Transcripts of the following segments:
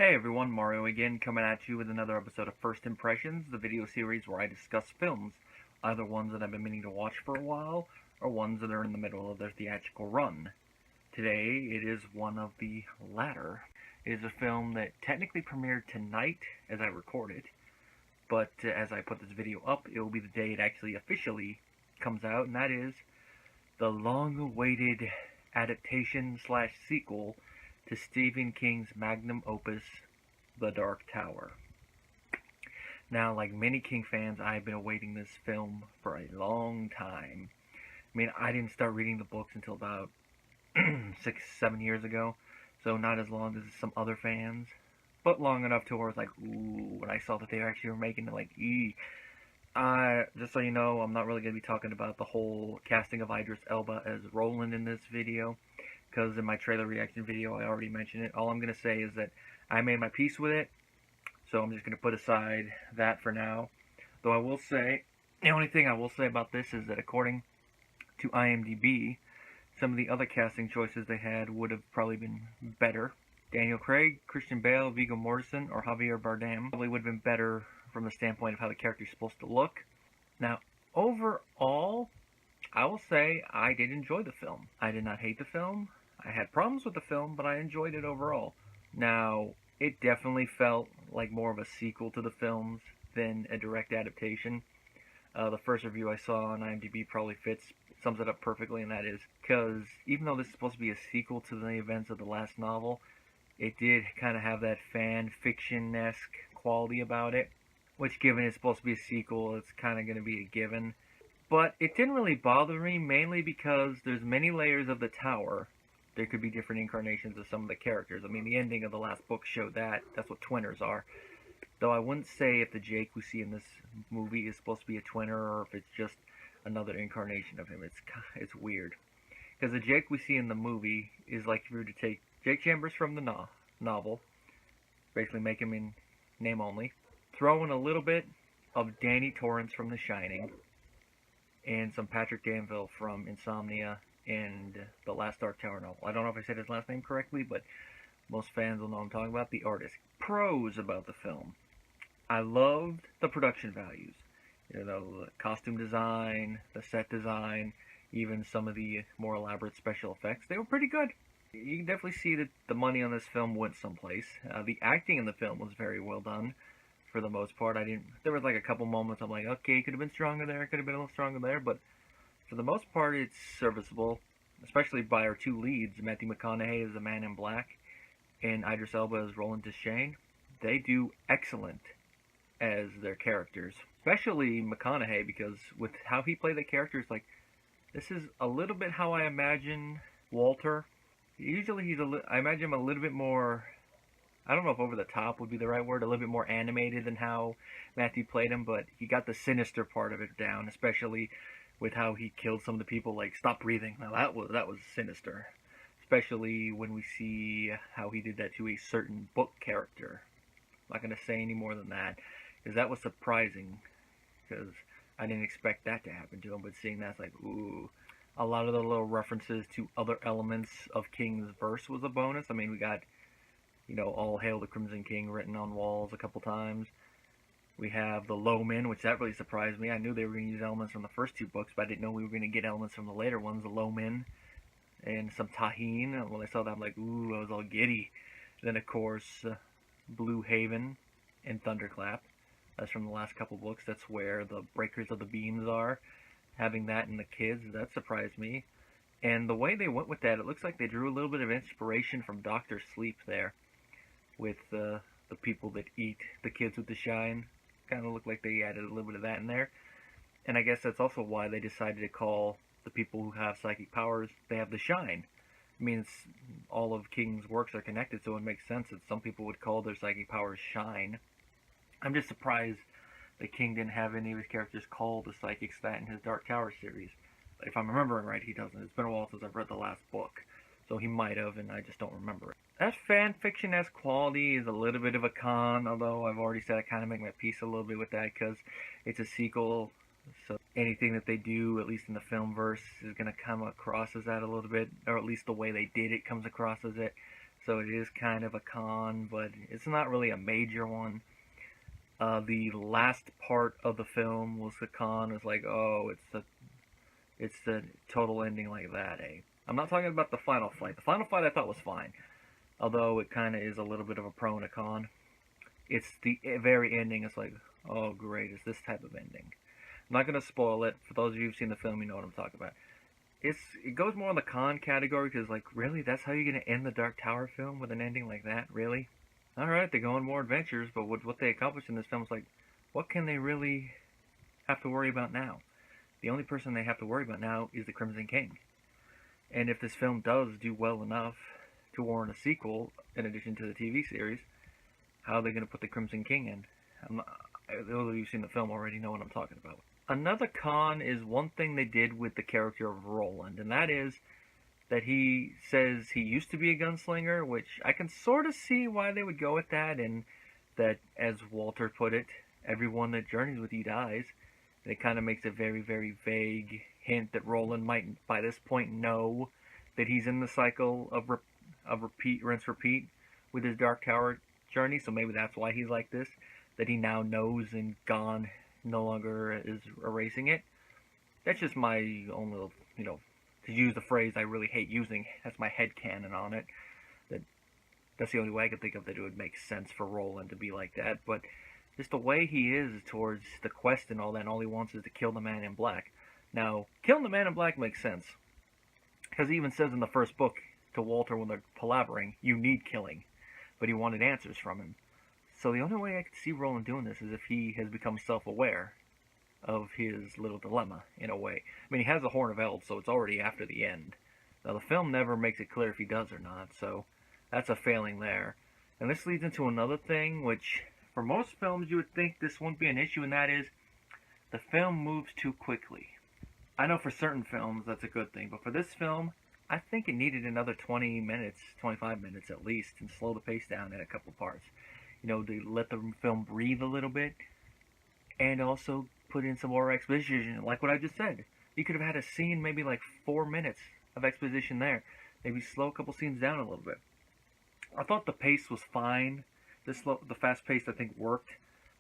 Hey everyone, Mario again, coming at you with another episode of First Impressions, the video series where I discuss films, either ones that I've been meaning to watch for a while, or ones that are in the middle of their theatrical run. Today, it is one of the latter. It is a film that technically premiered tonight as I record it, but as I put this video up, it will be the day it actually officially comes out, and that is the long-awaited adaptation/sequel to Stephen King's magnum opus, The Dark Tower. Now, like many King fans, I've been awaiting this film for a long time. I mean, I didn't start reading the books until about 6-7 years ago, so not as long as some other fans, but long enough to where I was like, ooh, when I saw that they actually were making it, like, just so you know, I'm not really going to be talking about the whole casting of Idris Elba as Roland in this video, because in my trailer reaction video I already mentioned it. All I'm going to say is that I made my peace with it, so I'm just going to put aside that for now. Though I will say, the only thing I will say about this is that according to IMDb, some of the other casting choices they had would have probably been better. Daniel Craig, Christian Bale, Viggo Mortensen, or Javier Bardem probably would have been better from the standpoint of how the character's supposed to look. Now, overall, I will say I did enjoy the film. I did not hate the film. I had problems with the film, but I enjoyed it overall. Now, it definitely felt like more of a sequel to the films than a direct adaptation. The first review I saw on IMDb probably sums it up perfectly, and that is because even though this is supposed to be a sequel to the events of the last novel, it did kind of have that fan fiction-esque quality about it, which, given it's supposed to be a sequel, it's kind of going to be a given. But it didn't really bother me, mainly because there's many layers of the tower. There could be different incarnations of some of the characters. I mean, the ending of the last book showed that. That's what twinners are. Though I wouldn't say if the Jake we see in this movie is supposed to be a twinner or if it's just another incarnation of him. It's weird. Because the Jake we see in the movie is like if you were to take Jake Chambers from the novel, basically make him in name only, throw in a little bit of Danny Torrance from The Shining, and some Patrick Danville from Insomnia and the last Dark Tower novel. I don't know if I said his last name correctly, but most fans will know what I'm talking about. The artist. Pros about the film. I loved the production values. You know, the costume design, the set design, even some of the more elaborate special effects. They were pretty good. You can definitely see that the money on this film went someplace. The acting in the film was very well done. For the most part, there was like a couple moments I'm like, okay, it could have been stronger there, could have been a little stronger there, but for the most part, it's serviceable, especially by our two leads, Matthew McConaughey as the Man in Black, and Idris Elba as Roland Deschain. They do excellent as their characters, especially McConaughey, because with how he played the characters, like, this is a little bit how I imagine Walter. Usually I imagine him a little bit more, I don't know if over the top would be the right word, a little bit more animated than how Matthew played him, but he got the sinister part of it down, especially with how he killed some of the people, like, stop breathing. Now that was sinister. Especially when we see how he did that to a certain book character. I'm not going to say any more than that, because that was surprising, because I didn't expect that to happen to him, but seeing that's like, ooh. A lot of the little references to other elements of King's verse was a bonus. I mean, we got, you know, All Hail the Crimson King written on walls a couple times. We have the Lowmen, which that really surprised me. I knew they were going to use elements from the first two books, but I didn't know we were going to get elements from the later ones, the Lowmen, and some Taheen. When I saw that, I'm like, ooh, I was all giddy. Then, of course, Blue Haven and Thunderclap. That's from the last couple books. That's where the Breakers of the Beams are. Having that in the kids, that surprised me. And the way they went with that, it looks like they drew a little bit of inspiration from Dr. Sleep there, with the people that eat the kids with the shine. Kind of looked like they added a little bit of that in there. And I guess that's also why they decided to call the people who have psychic powers, they have the shine. I mean, all of King's works are connected, so it makes sense that some people would call their psychic powers shine. I'm just surprised that King didn't have any of his characters call the psychics that in his Dark Tower series. If I'm remembering right, he doesn't. It's been a while since I've read the last book, so he might have, and I just don't remember it. That fan fiction-esque quality is a little bit of a con, although I've already said I kind of make my peace a little bit with that because it's a sequel, so anything that they do, at least in the film verse, is going to come across as that a little bit, or at least the way they did it comes across as it. so it is kind of a con, but it's not really a major one. The last part of the film was the con. It's like, oh, it's the total ending like that, eh? I'm not talking about the final fight. The final fight I thought was fine, although it kind of is a little bit of a pro and a con. It's the very ending. It's like, oh great, it's this type of ending. I'm not gonna spoil it. For those of you who've seen the film, you know what I'm talking about. It goes more in the con category because, like, really, that's how you're gonna end the Dark Tower film, with an ending like that? Really? All right, they go on more adventures, but what they accomplished in this film is like, what can they really have to worry about now? The only person they have to worry about now is the Crimson King. And if this film does do well enough to warrant a sequel, in addition to the TV series, how are they going to put the Crimson King in? Those of you who've seen the film already know what I'm talking about. Another con is one thing they did with the character of Roland, and that is that he says he used to be a gunslinger, which I can sort of see why they would go with that, and that, as Walter put it, everyone that journeys with you dies. And it kind of makes a very, very vague hint that Roland might, by this point, know that he's in the cycle of repeat, rinse, repeat with his Dark Tower journey, so maybe that's why he's like this, that he now knows and gone no longer is erasing it. That's just my own little, to use the phrase I really hate using, that's my headcanon on it. That's the only way I could think of that it would make sense for Roland to be like that, but just the way he is towards the quest and all that, and all he wants is to kill the Man in Black. Now, killing the Man in Black makes sense, because he even says in the first book to Walter when they're palavering, you need killing, but he wanted answers from him. So the only way I could see Roland doing this is if he has become self-aware of his little dilemma, in a way. I mean, he has the Horn of Eld, so it's already after the end. Now, the film never makes it clear if he does or not, so that's a failing there. And this leads into another thing, which, for most films, you would think this wouldn't be an issue, and that is, the film moves too quickly. I know for certain films that's a good thing, but for this film, I think it needed another 20 minutes, 25 minutes at least, and slow the pace down in a couple parts. To let the film breathe a little bit, and also put in some more exposition, like what I just said. You could have had a scene, maybe like 4 minutes of exposition there. Maybe slow a couple scenes down a little bit. I thought the pace was fine. The fast pace, I think, worked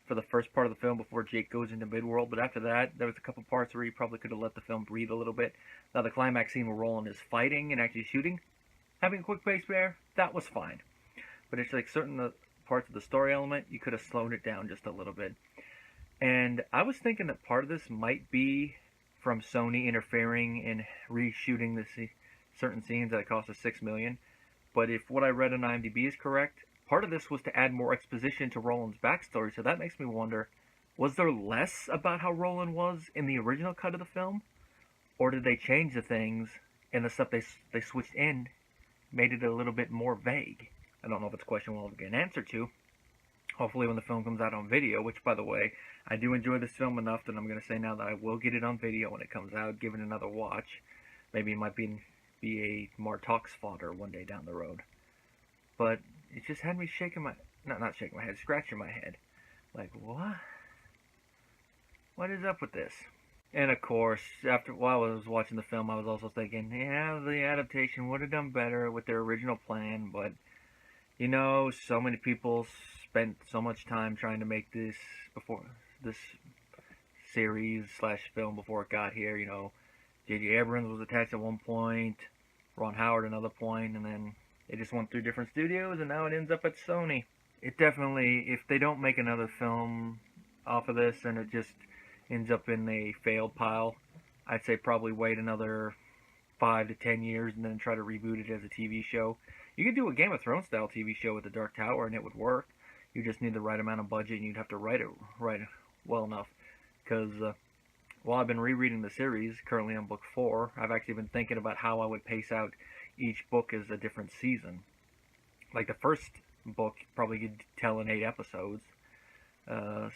for the first part of the film before Jake goes into Midworld, but after that, there was a couple parts where you probably could have let the film breathe a little bit. Now, the climax scene where Roland is fighting and actually shooting, having a quick pace there, that was fine. But it's like certain parts of the story element, you could have slowed it down just a little bit. And I was thinking that part of this might be from Sony interfering and reshooting certain scenes that cost us $6 million. But if what I read on IMDb is correct, part of this was to add more exposition to Roland's backstory. So that makes me wonder, was there less about how Roland was in the original cut of the film? Or did they change the things, and the stuff they switched in made it a little bit more vague? I don't know if it's a question we'll get an answer to. Hopefully when the film comes out on video, which, by the way, I do enjoy this film enough that I'm going to say now that I will get it on video when it comes out, give it another watch. Maybe it might be a more talks fodder one day down the road. But it just had me shaking not shaking my head, scratching my head. Like, what? What is up with this? And of course, while I was watching the film, I was also thinking, yeah, the adaptation would have done better with their original plan, but so many people spent so much time trying to make this series / film before it got here. J.J. Abrams was attached at one point, Ron Howard another point, and then it just went through different studios, and now it ends up at Sony. It definitely, if they don't make another film off of this, and it just ends up in a failed pile, I'd say probably wait another 5 to 10 years and then try to reboot it as a TV show. You could do a Game of Thrones style TV show with the Dark Tower and it would work. You just need the right amount of budget, and you'd have to write it well enough. Because while I've been rereading the series, currently on book 4, I've actually been thinking about how I would pace out each book as a different season. Like the first book, probably could tell in 8 episodes.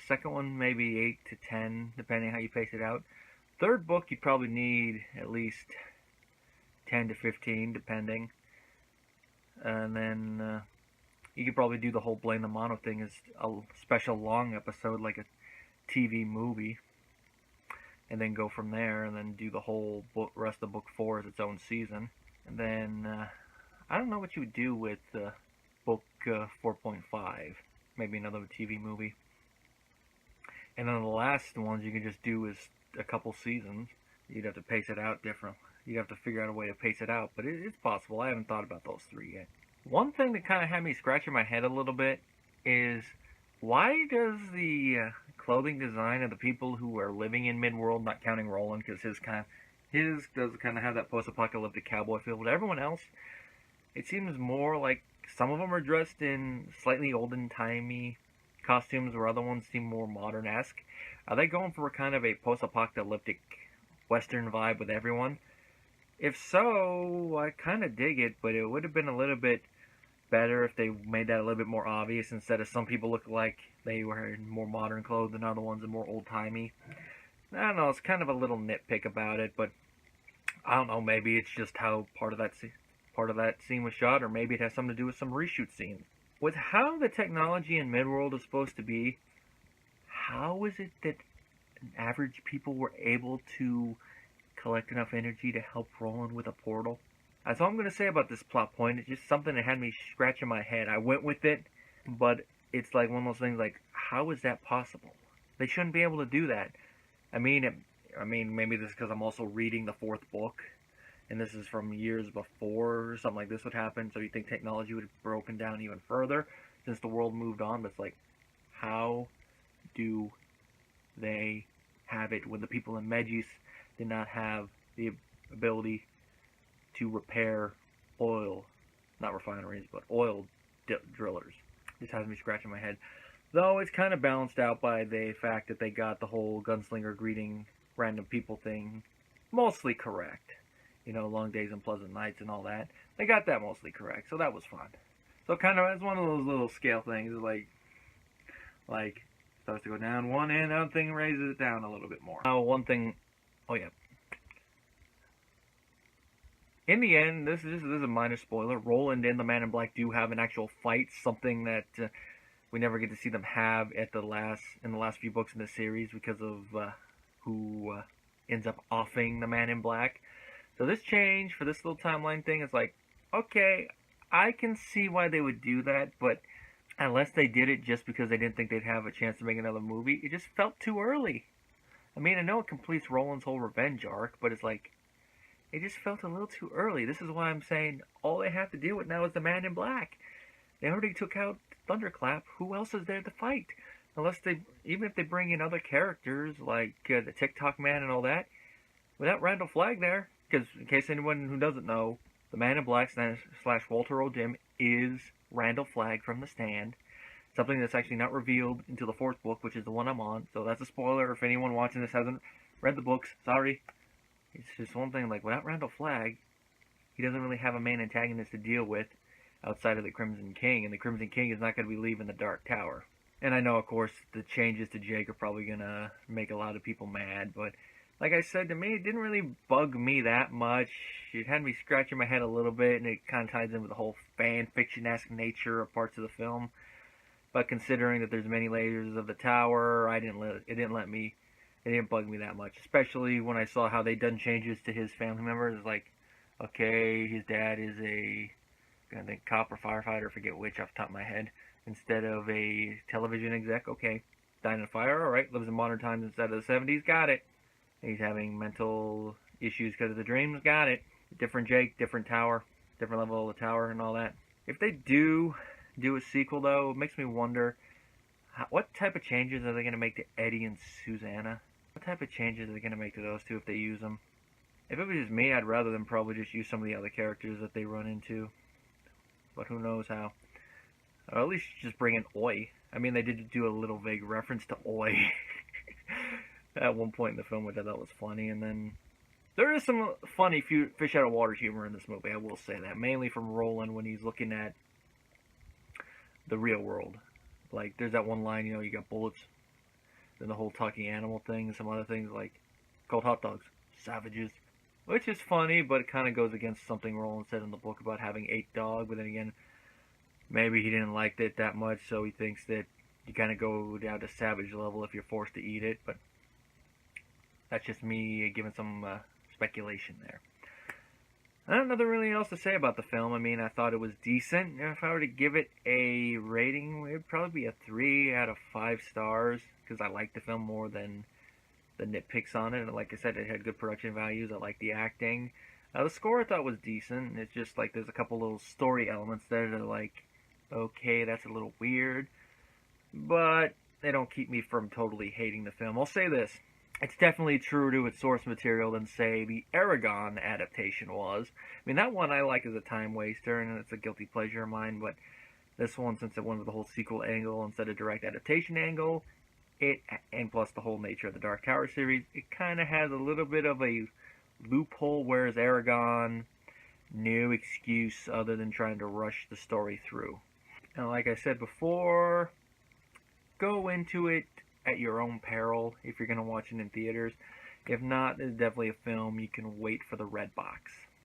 Second one, maybe 8 to 10, depending how you pace it out. Third book, you'd probably need at least 10 to 15, depending. And then you could probably do the whole Blame the Mono thing as a special long episode, like a TV movie. And then go from there, and then do the whole rest of book 4 as its own season. And then, I don't know what you would do with book 4.5. Maybe another TV movie. And then the last ones you can just do is a couple seasons. You'd have to pace it out different. You'd have to figure out a way to pace it out, but it's possible. I haven't thought about those three yet. One thing that kind of had me scratching my head a little bit is why does the clothing design of the people who are living in Midworld, not counting Roland, because his does kind of have that post-apocalyptic cowboy feel, but everyone else, it seems more like some of them are dressed in slightly olden-timey costumes, where other ones seem more modern-esque. Are they going for a kind of a post-apocalyptic Western vibe with everyone? If so, I kind of dig it, but it would have been a little bit better if they made that a little bit more obvious, instead of some people look like they were in more modern clothes than other ones are more old-timey. I don't know, it's kind of a little nitpick about it, but I don't know, maybe it's just how part of that scene was shot, or maybe it has something to do with some reshoot scenes. With how the technology in Midworld is supposed to be, how is it that average people were able to collect enough energy to help Roland with a portal? That's all I'm going to say about this plot point. It's just something that had me scratching my head. I went with it, but it's like one of those things like, how is that possible? They shouldn't be able to do that. I mean, maybe this is because I'm also reading the fourth book, and this is from years before something like this would happen, so you think technology would have broken down even further since the world moved on, but it's like, how do they have it when the people in Megis did not have the ability to repair not refineries, but oil drillers? This has me scratching my head. Though it's kind of balanced out by the fact that they got the whole gunslinger greeting random people thing mostly correct. You know, long days and pleasant nights and all that. They got that mostly correct, so that was fun. So kind of, it's one of those little scale things, like starts to go down one and the other thing raises it down a little bit more. Now, one thing, oh yeah. In the end, this is a minor spoiler. Roland and the Man in Black do have an actual fight, something that we never get to see them have in the last few books in the series because of who ends up offing the Man in Black. So this change for this little timeline thing is like, okay, I can see why they would do that, but unless they did it just because they didn't think they'd have a chance to make another movie, it just felt too early. I mean, I know it completes Roland's whole revenge arc, but it's like, it just felt a little too early. This is why I'm saying all they have to deal with now is the Man in Black. They already took out Thunderclap. Who else is there to fight? Even if they bring in other characters like the TikTok Man and all that, without Randall Flagg there, because in case anyone who doesn't know, the Man in Black / Walter O'Dim is Randall Flagg from The Stand. Something that's actually not revealed until the fourth book, which is the one I'm on. So that's a spoiler if anyone watching this hasn't read the books. Sorry. It's just one thing, like, without Randall Flagg, he doesn't really have a main antagonist to deal with outside of the Crimson King, and the Crimson King is not going to be leaving the Dark Tower. And I know, of course, the changes to Jake are probably going to make a lot of people mad, but like I said, to me, it didn't really bug me that much. It had me scratching my head a little bit, and it kind of ties in with the whole fan fiction-esque nature of parts of the film. But considering that there's many layers of the tower, it didn't bug me that much. Especially when I saw how they done changes to his family members. It's like, okay, his dad is a cop or firefighter, I forget which off the top of my head, instead of a television exec. Okay, died in a fire, alright, lives in modern times instead of the 70s, got it. He's having mental issues because of the dreams, got it. Different Jake, different tower, different level of the tower and all that. If they do a sequel, though, it makes me wonder, what type of changes are they going to make to Eddie and Susanna? What type of changes are they going to make to those two if they use them? If it was just me, I'd rather them probably just use some of the other characters that they run into. But who knows how. Or at least just bring in Oi. I mean, they did do a little vague reference to Oi at one point in the film, which I thought was funny. And then there is some funny fish out of water humor in this movie, I will say that. Mainly from Roland when he's looking at the real world. Like, there's that one line, you got bullets, then the whole talking animal thing, some other things like cold hot dogs, savages. Which is funny, but it kind of goes against something Roland said in the book about having 8 dog. But then again, maybe he didn't like it that much, so he thinks that you kind of go down to savage level if you're forced to eat it. But that's just me giving some speculation there. I don't know nothing really else to say about the film. I mean, I thought it was decent. If I were to give it a rating, it would probably be a 3 out of 5 stars, because I like the film more than the nitpicks on it. And like I said, it had good production values. I like the acting. The score I thought was decent. It's just like there's a couple little story elements there that are like, okay, that's a little weird, but they don't keep me from totally hating the film. I'll say this. It's definitely truer to its source material than, say, the Aragon adaptation was. I mean, that one I like as a time waster, and it's a guilty pleasure of mine, but this one, since it went with the whole sequel angle instead of direct adaptation angle, and plus the whole nature of the Dark Tower series, it kind of has a little bit of a loophole, whereas Aragon, no excuse other than trying to rush the story through. And like I said before, go into it at your own peril if you're going to watch it in theaters. If not, it's definitely a film you can wait for the red box.